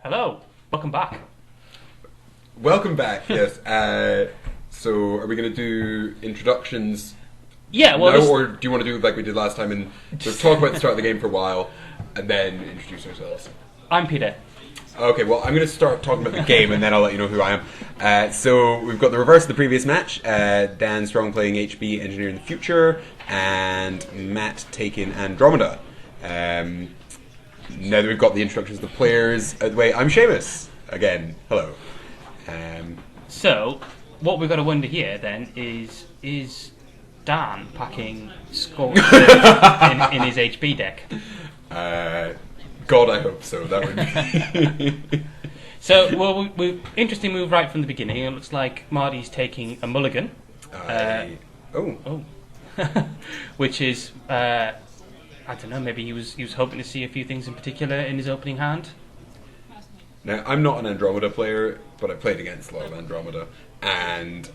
Hello, welcome back. Welcome back, yes. So, are we going to do introductions Yeah, well, now, or do you want to do like we did last time and just talk about the start of the game for a while and then introduce ourselves? I'm Peter. Okay, well, I'm going to start talking about the game and then I'll let you know who I am. So, we've got the reverse of the previous match. Dan Strong playing HB Engineer in the Future and Matt taking Andromeda. Now that we've got the introductions of the players out of the way, I'm Seamus. Again, hello. So, what we've got to wonder here then is Dan packing Scorch in his HB deck? God, I hope so. That would be. So, well, we interesting move right from the beginning. It looks like Marty's taking a mulligan. Which is, I don't know, maybe he was hoping to see a few things in particular in his opening hand. Now, I'm not an Andromeda player, but I played against a lot of Andromeda, and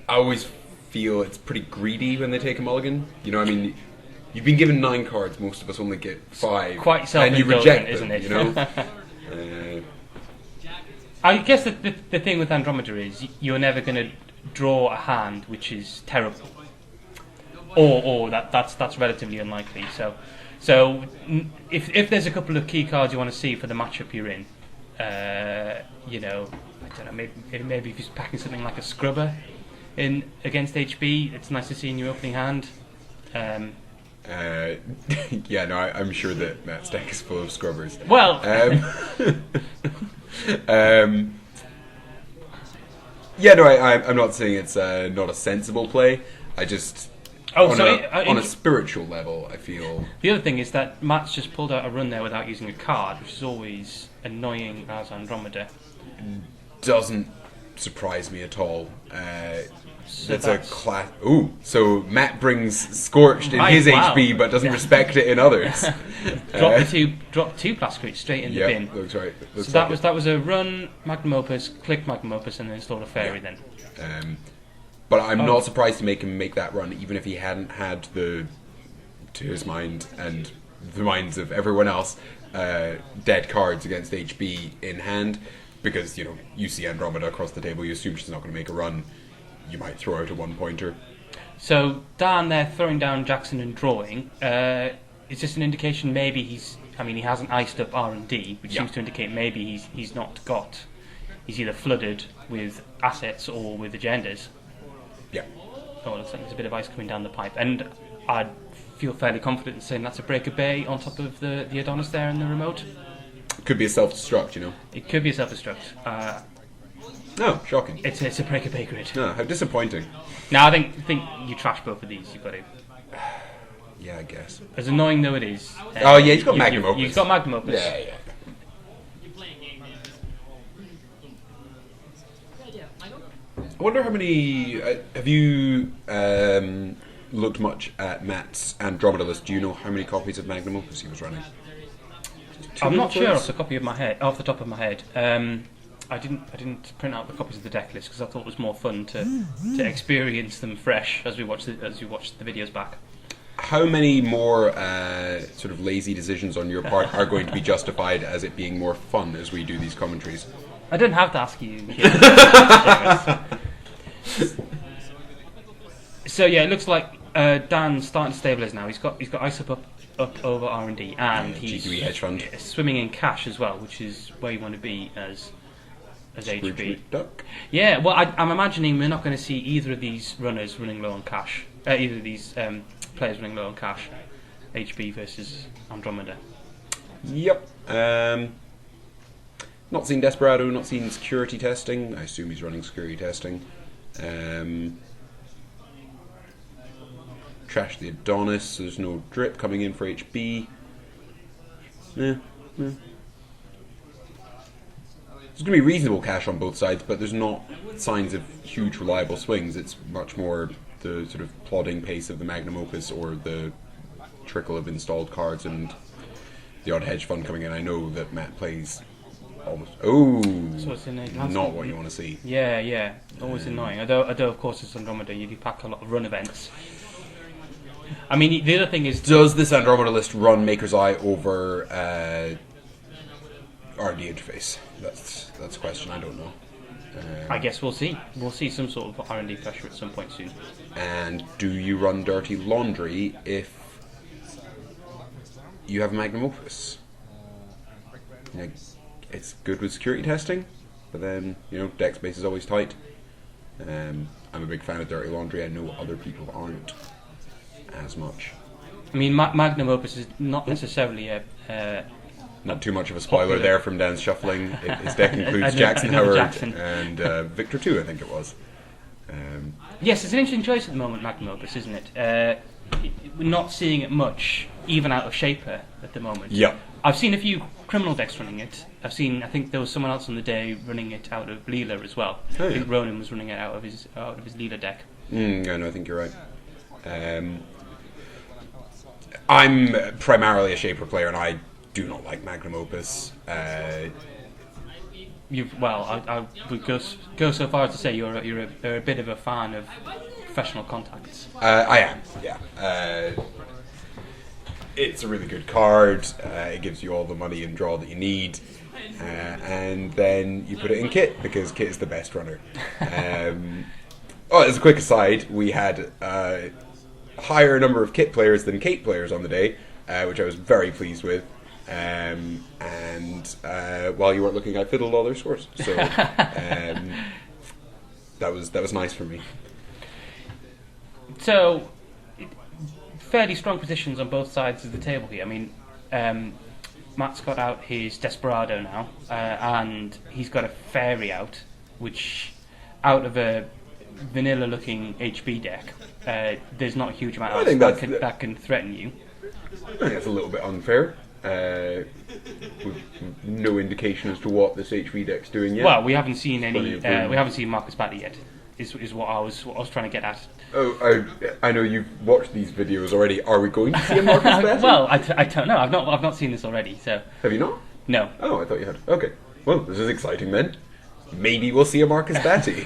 I always feel it's pretty greedy when they take a mulligan. You know, I mean, you've been given 9 cards, most of us only get 5. Quite and you self-indulgent, reject them, isn't it? You know? I guess the thing with Andromeda is you're never going to draw a hand which is terrible, or that's relatively unlikely. So if there's a couple of key cards you want to see for the matchup you're in, you know, I don't know, maybe if he's packing something like a scrubber in against HB, it's nice to see in your opening hand. Yeah, no, I'm sure that Matt's deck is full of scrubbers. Well, yeah, no, I'm not saying it's not a sensible play. I just on a spiritual level, I feel. The other thing is that Matt's just pulled out a run there without using a card, which is always annoying as Andromeda. Doesn't surprise me at all. So it's a class. Ooh, so Matt brings Scorched in his HB, but doesn't respect it in others. Drop two Plascrete straight in the bin. Yeah, looks right. So that was a run Magnum Opus, click Magnum Opus, and then install a fairy. Yeah. Then. But I'm not surprised to make him make that run, even if he hadn't had to his mind and the minds of everyone else, dead cards against HB in hand, because you see Andromeda across the table, you assume she's not going to make a run. You might throw out a 1-pointer. So Dan there throwing down Jackson and drawing. Is this an indication maybe he hasn't iced up R&D, which seems to indicate maybe he's either flooded with assets or with agendas. Yeah. Oh, it looks like there's a bit of ice coming down the pipe. And I'd feel fairly confident in saying that's a Breaker Bay on top of the Adonis there in the remote. Could be a self-destruct, It could be a self-destruct. No, shocking. It's a Breaker Bay grid. No, how disappointing. Now, I think you trash both of these. You've got to. Yeah, I guess. As annoying though it is. Oh yeah, he's got Magnum Opus. He's got Magnum Opus. Yeah. I wonder how many. Have you looked much at Matt's Andromeda list? Do you know how many copies of Magnum Opus he was running? I'm not sure off the top of my head. I didn't print out the copies of the deck list because I thought it was more fun to experience them fresh as we watched the videos back. How many more sort of lazy decisions on your part are going to be justified as it being more fun as we do these commentaries? I don't have to ask you. So yeah, it looks like Dan's starting to stabilise now. He's got ice up over R&D, and he's GQE hedge fund swimming in cash as well, which is where you want to be as HB. Duck. Yeah, well, I'm imagining we're not going to see either of these runners running low on cash. Either of these players running low on cash. HB versus Andromeda. Yep. Not seen Desperado, not seen security testing. I assume he's running security testing. Trash the Adonis, so there's no drip coming in for HB. There's going to be reasonable cash on both sides, but there's not signs of huge reliable swings. It's much more the sort of plodding pace of the Magnum Opus or the trickle of installed cards and the odd hedge fund coming in. I know that Matt plays almost... Oh! So it's not what you want to see. Yeah. Always annoying. Although of course it's Andromeda, you do pack a lot of run events. I mean, the other thing is... Does this Andromeda list run Maker's Eye over R&D interface? That's a question I don't know. I guess we'll see. We'll see some sort of R&D pressure at some point soon. And do you run dirty laundry if you have a magnum opus? You know, it's good with security testing, but then, deck space is always tight. I'm a big fan of dirty laundry. I know other people aren't as much. I mean, magnum opus is not necessarily a... Not too much of a spoiler popular. there from Dan's shuffling. His deck includes Jackson another Howard Jackson. and Victor 2, I think it was. Yes, it's an interesting choice at the moment, magnum opus, isn't it? We're not seeing it much, even out of Shaper at the moment. Yep. I've seen a few criminal decks running it. I think there was someone else on the day running it out of Leela as well. Oh, I yeah. think Ronan was running it out of his Leela deck. I think you're right. I'm primarily a Shaper player, and I do not like magnum opus. I would go so far as to say you're a bit of a fan of professional contacts. I am, yeah. It's a really good card. It gives you all the money and draw that you need, and then you put it in Kit because Kit is the best runner. As a quick aside, we had a higher number of Kit players than Kate players on the day, which I was very pleased with. And while you weren't looking, I fiddled all their scores. So that was nice for me. So, fairly strong positions on both sides of the table here. I mean, Matt's got out his Desperado now, and he's got a Fairy out, which, out of a vanilla-looking HB deck, there's not a huge amount else that can threaten you. I think that's a little bit unfair. With no indication as to what this HV deck's doing yet. Well, we haven't seen any. We haven't seen Marcus Batty yet. Is what I was trying to get at. Oh, I know you've watched these videos already. Are we going to see a Marcus Batty? Well, I don't know. I've not seen this already. So have you not? No. Oh, I thought you had. Okay. Well, this is exciting then. Maybe we'll see a Marcus Batty.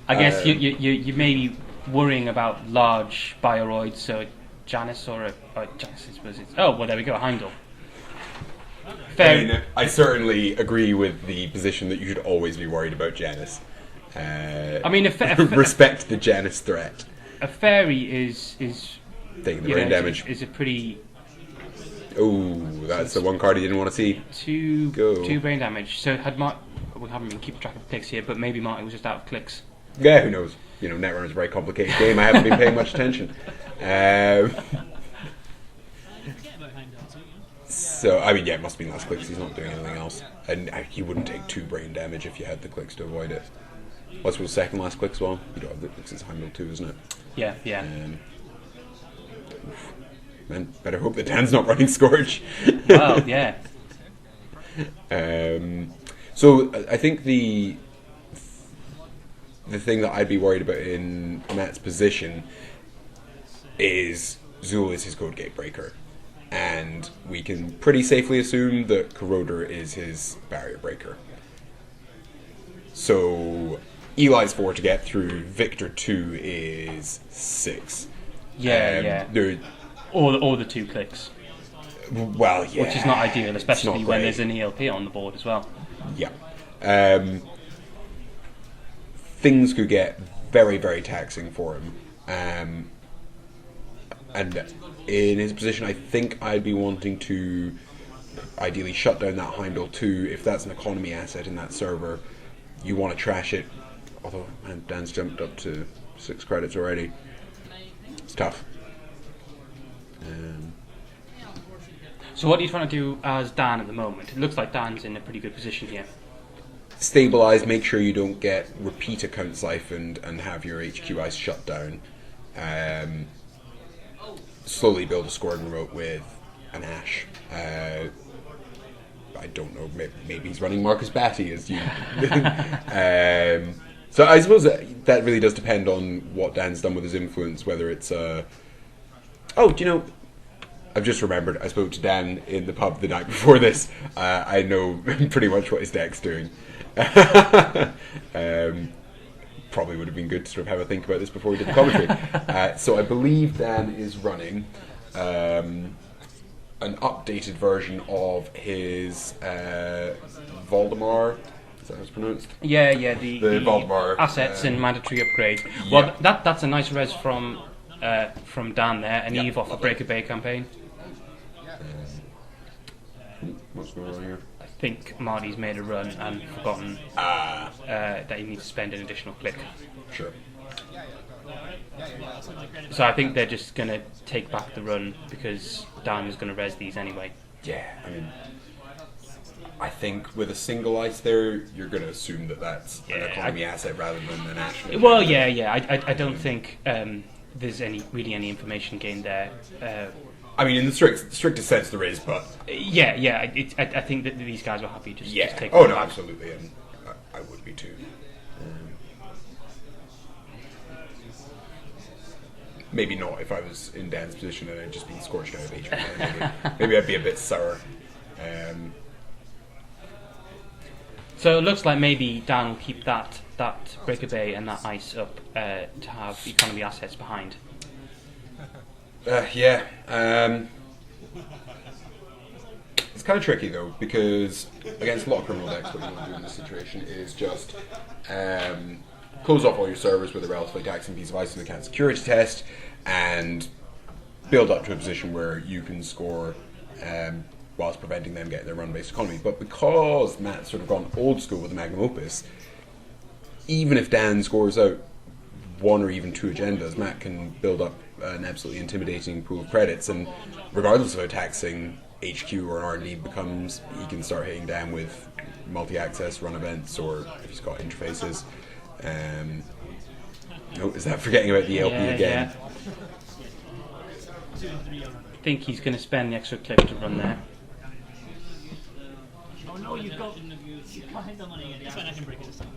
I guess you may be worrying about large bioroids, so Janus or Janus, I suppose it's... Oh, well, there we go, a Heimdall. Fair. I certainly agree with the position that you should always be worried about Janus. I mean, respect the Janus threat. A Fairy is taking the brain damage. Is a pretty... Oh, that's the one card he didn't want to see. Two brain damage. So had Mark... We haven't been keeping track of clicks here, but maybe Marty was just out of clicks. Yeah, who knows? Netrunner's a very complicated game. I haven't been paying much attention. So, I mean, yeah, it must have been last clicks. He's not doing anything else. And he wouldn't take 2 brain damage if you had the clicks to avoid it. What's the second last click as well? You don't have the clicks, it's Heimdall 2, isn't it? Yeah. Man, better hope that Dan's not running Scourge. Well, yeah. So, I think the thing that I'd be worried about in Matt's position is Zool is his code gate breaker, and we can pretty safely assume that Corroder is his barrier breaker. So Eli's 4 to get through, Victor 2 is 6. Yeah. Or the 2 clicks. Well, yeah. Which is not ideal, especially not when great. there's an ELP on the board as well. Yeah. Things could get very, very taxing for him. And in his position, I think I'd be wanting to ideally shut down that Heimdall 2. If that's an economy asset in that server, you want to trash it. Although, man, Dan's jumped up to 6 credits already. It's tough. So what are you trying to do as Dan at the moment? It looks like Dan's in a pretty good position here. Stabilize, make sure you don't get repeat account siphoned and have your HQ ice shut down. Slowly build a scoring remote with an Ash. I don't know, maybe he's running Marcus Batty as you. So I suppose that really does depend on what Dan's done with his influence, whether it's... Oh, do you know... I've just remembered, I spoke to Dan in the pub the night before this. I know pretty much what his deck's doing. Probably would have been good to sort of have a think about this before we did the commentary. So I believe Dan is running an updated version of his Voldemar. Is that how it's pronounced? Yeah, The Voldemar assets and mandatory upgrade. Well, yeah. that's a nice res from Dan there, an Eve off the Breaker Bay campaign. What's going on here? I think Marty's made a run and forgotten that he needs to spend an additional click. Sure. So I think they're just going to take back the run because Dan is going to res these anyway. Yeah, I mean, I think with a single ice there, you're going to assume that that's an economy asset rather than an actual. Well, yeah. I don't think there's really any information gained there. I mean, in the strictest sense, there is, but Yeah. I think that these guys were happy to just take. Oh it no, back. absolutely, and I would be too. Maybe not if I was in Dan's position and I'd just been scorched out of HP. Maybe I'd be a bit sour. So it looks like maybe Dan will keep that Breaker Bay and that ice up to have economy assets behind. Yeah. It's kind of tricky though, because against a lot of criminal decks, what you want to do in this situation is just close off all your servers with a relatively taxing piece of ice in the can security test, and build up to a position where you can score whilst preventing them getting their run-based economy. But because Matt's sort of gone old school with the Magnum Opus, even if Dan scores out one or even two agendas, Matt can build up an absolutely intimidating pool of credits, and regardless of how taxing HQ or an R&D becomes, he can start hitting Dan with multi-access run events, or if he's got interfaces. Is that forgetting about the LP again? I think he's going to spend the extra click to run there. Oh no, you've got the money. It's fine, I can break it this time.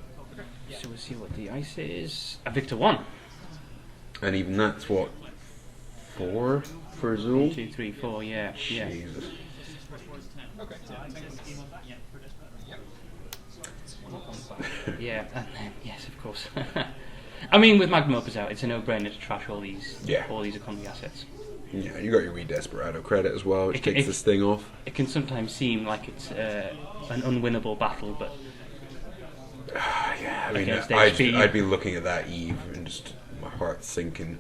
So we'll see what the ice is. A Victor 1. And even that's what, 4 for Zool? 2, 3, 4, yeah. Jesus. Yeah, and then, yes, of course. I mean, with Magnum Opus out, it's a no-brainer to trash all these economy assets. Yeah, you got your wee Desperado credit as well, which takes this thing off. It can sometimes seem like it's an unwinnable battle, but yeah, I mean, against I'd be looking at that Eve and just my heart sinking.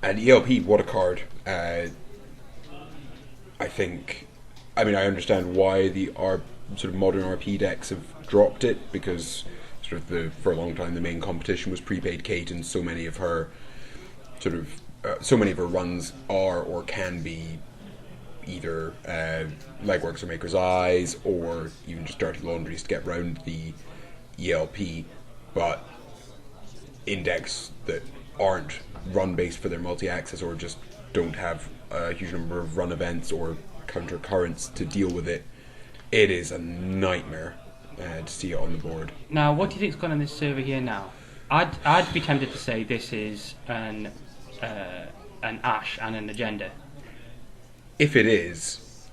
And ELP, what a card! I think. I mean, I understand why the sort of modern RP decks have dropped it, because sort of for a long time the main competition was prepaid Kate, and so many of her runs are or can be either legworks or maker's eyes, or even just dirty laundries to get round the ELP. But in decks that aren't run based for their multi-access, or just don't have a huge number of run events or counter currents to deal with it, it is a nightmare to see it on the board. Now, what do you think's gone on this server here now? I'd be tempted to say this is an Ash and an agenda. If it is,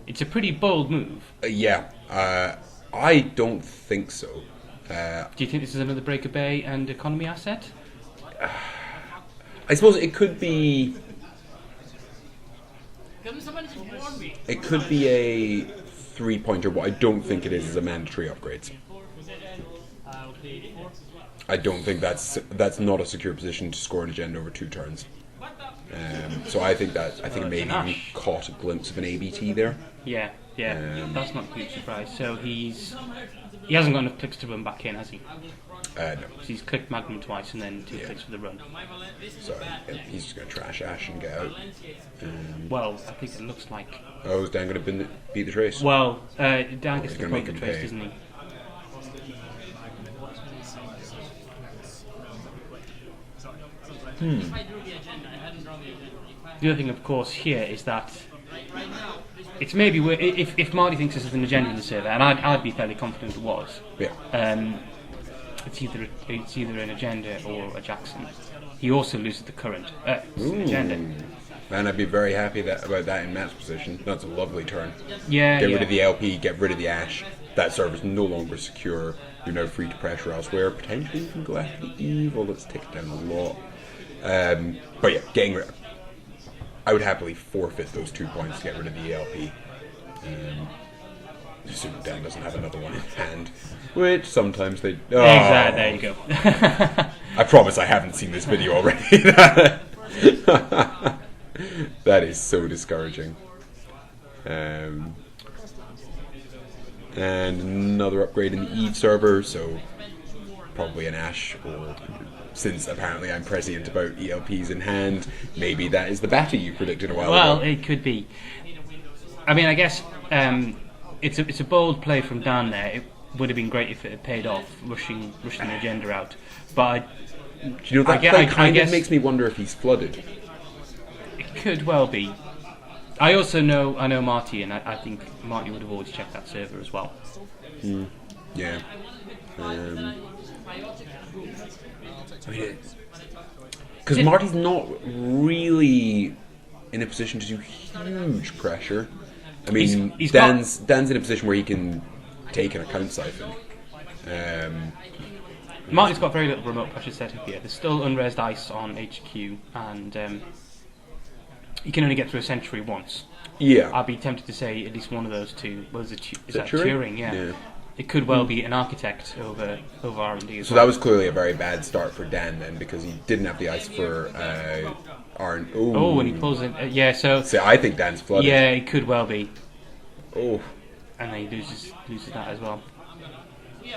it's a pretty bold move. I don't think so. Do you think this is another Breaker Bay and economy asset? I suppose it could be. It could be a 3-pointer. What I don't think it is a mandatory upgrades. I don't think that's not a secure position to score an agenda over 2 turns. So I think maybe we caught a glimpse of an ABT there. Yeah, that's not a huge surprise. So he hasn't got enough clicks to run back in, has he? No. So he's clicked Magnum twice and then 2 clicks for the run. So he's just going to trash Ash and get out. Well, I think it looks like. Oh, is Dan going to beat the trace? Well, Dan gets to make the him trace, pay. doesn't he? The other thing, of course, here is that it's maybe if Marty thinks this is an agenda in the server, and I'd be fairly confident it was. Yeah. It's either an agenda or a Jackson. He also loses the current. It's an agenda. And I'd be very happy about that in Matt's position. That's a lovely turn. Yeah. Get rid of the LP, get rid of the Ash. That server's no longer secure. You're now free to pressure elsewhere. Potentially you can go after the Eve, although it's ticked down a lot. But yeah, getting rid. I would happily forfeit those 2 points to get rid of the ELP. Assuming Dan doesn't have another one in hand, which sometimes they. Oh, Exactly. There you go. I promise I haven't seen this video already. That is so discouraging. And another upgrade in the Eve server, so probably an Ash, or since apparently I'm prescient about ELPs in hand, maybe that is the batter you predicted a while Well, ago. it could be. I mean, I guess it's a bold play from Dan there. It would have been great if it had paid off, rushing the agenda out. But Do you know, that play kind of makes me wonder if he's flooded. it could well be. I know Marty, and I think Marty would have always checked that server as well. Yeah. Because Marty's not really in a position to do huge pressure. I mean, He's Dan's in a position where he can take an account siphon. Marty's got very little remote pressure set up here. There's still unresed ice on HQ, and you can only get through a century once. Yeah. I'd be tempted to say at least one of those two. Is that Turing? Turing? Yeah. Yeah. It could well be an architect over R&D as So well. that was clearly a very bad start for Dan then, because he didn't have the ice for Arn. Oh, and he pulls it. Yeah, so I think Dan's flooded. yeah, it could well be, Oh, and then he loses that as well.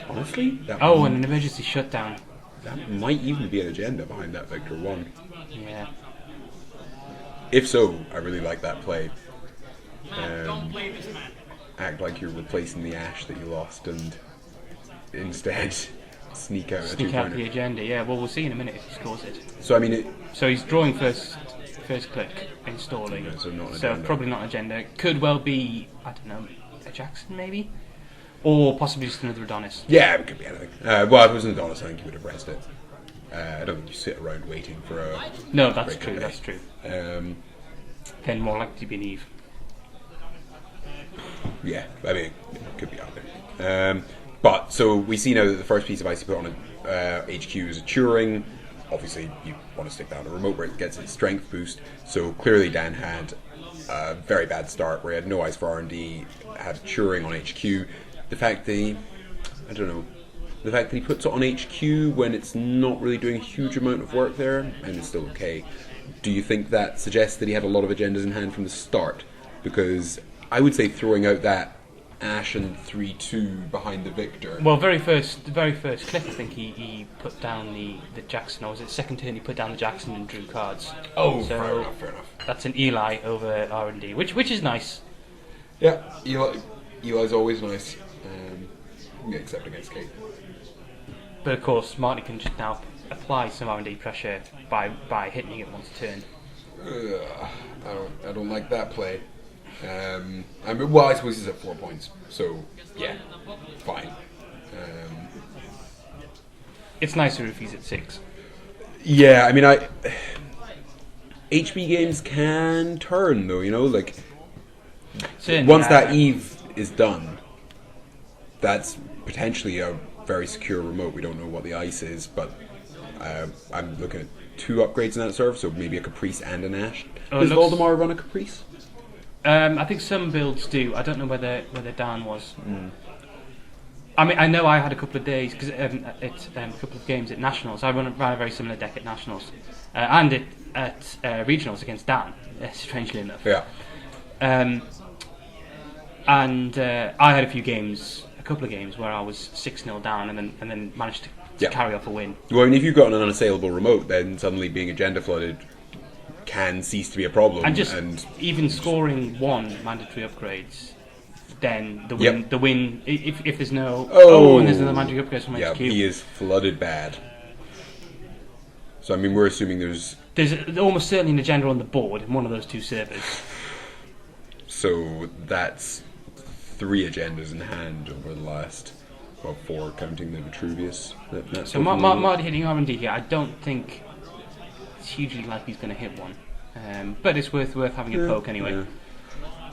honestly, Oh, and an emergency shutdown. that might even be an agenda behind that Victor 1. Yeah. If so, I really like that play. Act like you're replacing the Ash that you lost, and instead sneak out a Sneak out the two-pointer. agenda. Yeah. Well, we'll see in a minute if he scores it. So I mean, So he's drawing first click, installing. So not an So agenda. probably not agenda. Could well be, I don't know, a Jackson maybe, or possibly just another Adonis. yeah, it could be anything. Well, if it was an Adonis, I think you would have pressed it. I don't think you sit around waiting for a. No, that's break true. away. That's true. Um, Then more likely to be an Eve. Yeah, I mean, it could be out there. But, so we see now that the first piece of ice you put on a HQ is a Turing. Obviously, you want to stick that on a remote where it gets its strength boost. So clearly Dan had a very bad start where he had no ice for R&D, had Turing on HQ. The fact that he puts it on HQ when it's not really doing a huge amount of work there, and it's still okay. Do you think that suggests that he had a lot of agendas in hand from the start? Because I would say throwing out that Ash and 3-2 behind the Victor. Well, the very first click, I think he put down the Jackson, or was it second turn he put down the Jackson and drew cards. Oh, so fair enough. that's an Eli over R&D, which is nice. Yeah, Eli's always nice, except against Kate. But of course, Marty can just now apply some R&D pressure by hitting it once a turn. I don't like that play. I suppose he's at 4 points, so yeah, fine. It's nicer if he's at 6. Yeah, I mean, HB games can turn though, like Certainly, once that Eve is done, that's potentially a very secure remote. We don't know what the ice is, but I'm looking at 2 upgrades in that serve, so maybe a Caprice and an Ash. Does Voldemar run a Caprice? I think some builds do. I don't know whether Dan was. I mean, I know I had a couple of days because it's a couple of games at Nationals. I ran a very similar deck at Nationals and at Regionals against Dan. Strangely enough. Yeah. And I had a couple of games where I was 6-0 down and then managed to carry off a win. Well, I mean, if you've got an unassailable remote, then suddenly being agenda flooded can cease to be a problem. And even scoring 1 mandatory upgrades, then the win. If there's no and there's another mandatory upgrade from HQ. He is flooded bad. So I mean, we're assuming there's almost certainly an agenda on the board in one of those 2 servers. So that's 3 agendas in hand over the last 4 counting the Vitruvius. So Marty hitting R&D here, I don't think it's hugely likely he's going to hit one, but it's worth having a poke anyway. Yeah.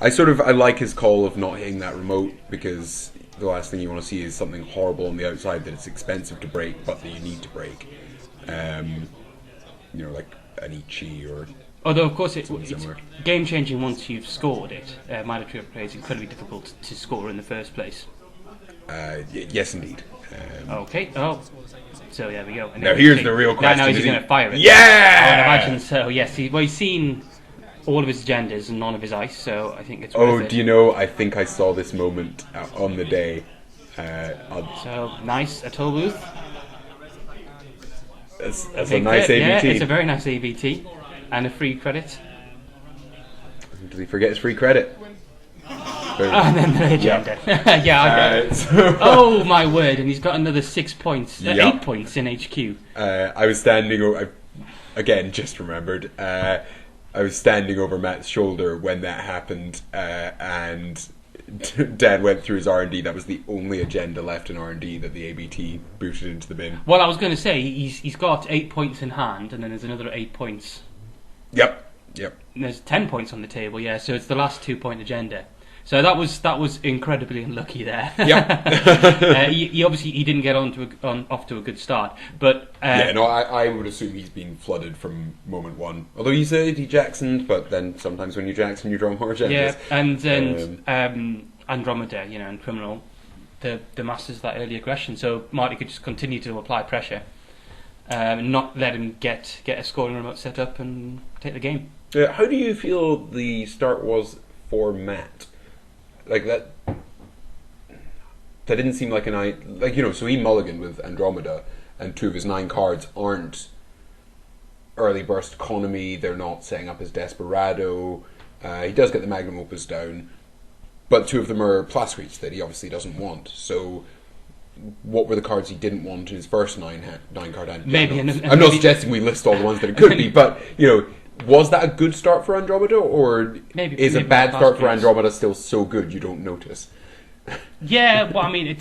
I like his call of not hitting that remote because the last thing you want to see is something horrible on the outside that it's expensive to break, but that you need to break. Like an Ichi or. Although, of course, it's similar. game-changing once you've scored it. Military upgrade is incredibly difficult to score in the first place. Yes, indeed. Okay. Oh, so there we go. And Now here's the real question. Now he's going to fire it. Yeah! I would imagine so. Yes. He's seen all of his agendas and none of his ice, so I think it's worth it. Do you know? I think I saw this moment on the day. So nice, a toll booth. That's a nice ABT. Yeah, it's a very nice ABT. And a free credit. Does he forget his free credit? And then the agenda. Yeah, okay. Oh my word, and he's got another 6 points. 8 points in HQ. I was standing again, just remembered. I was standing over Matt's shoulder when that happened, and Dan went through his R&D. That was the only agenda left in R&D that the ABT booted into the bin. Well, I was going to say, he's got 8 points in hand, and then there's another 8 points. Yep. And there's 10 points on the table, yeah, so it's the last 2 point agenda. So that was incredibly unlucky there. Yep. He didn't get off to a good start, but I would assume he's been flooded from moment one. Although he said he Jacksoned, but then sometimes when you Jackson, you draw more agendas. Yeah, and Andromeda, and Criminal, the masters of that early aggression. So Marty could just continue to apply pressure, not let him get a scoring remote set up and take the game. How do you feel the start was for Matt? Like that didn't seem like so he mulliganed with Andromeda, and 2 of his 9 cards aren't early burst economy. They're not setting up his Desperado. He does get the Magnum Opus down, but 2 of them are Plasqueets that he obviously doesn't want. So what were the cards he didn't want in his first 9 card hand? Maybe I'm not suggesting we list all the ones that it could be, but was that a good start for Andromeda, or is a bad start for Andromeda still so good you don't notice? Yeah, well, I mean,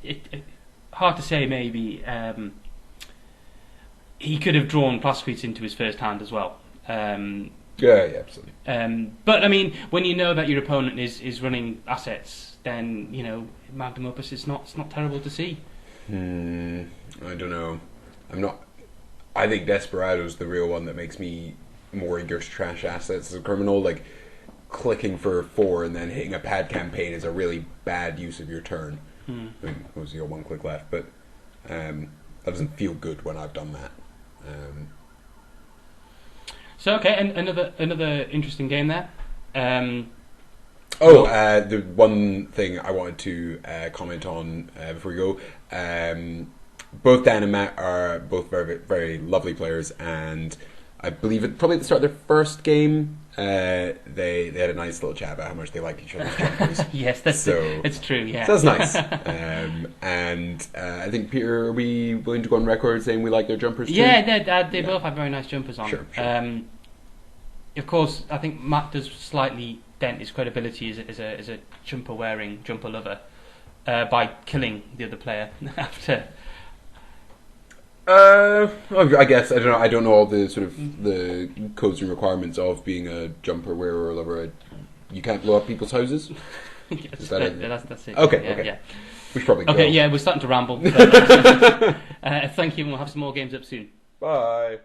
it hard to say. Maybe he could have drawn Plasqueets into his first hand as well. Yeah, absolutely. But I mean, when you know that your opponent is running assets, then Magnum Opus is not terrible to see. I don't know. I think Desperado's the real one that makes me more eager to trash assets as a criminal. Like clicking for 4 and then hitting a pad campaign is a really bad use of your turn. I mean, obviously you got 1 click left, but that doesn't feel good when I've done that. So okay, and another interesting game there. The one thing I wanted to comment on before we go. Both Dan and Matt are both very, very lovely players, and I believe probably at the start of their first game, they had a nice little chat about how much they liked each other's jumpers. Yes, it's true. Yeah, so that's nice. And I think, Peter, are we willing to go on record saying we like their jumpers too? Yeah, they both have very nice jumpers on. Sure. Of course, I think Matt does slightly dent his credibility as a jumper wearing, jumper lover by killing the other player after. I guess I don't know all the sort of the codes and requirements of being a jumper wearer or lover. You can't blow up people's houses. Yes, that's it. Okay. Yeah. We should probably go. Okay, yeah, we're starting to ramble. Thank you, and we'll have some more games up soon. Bye.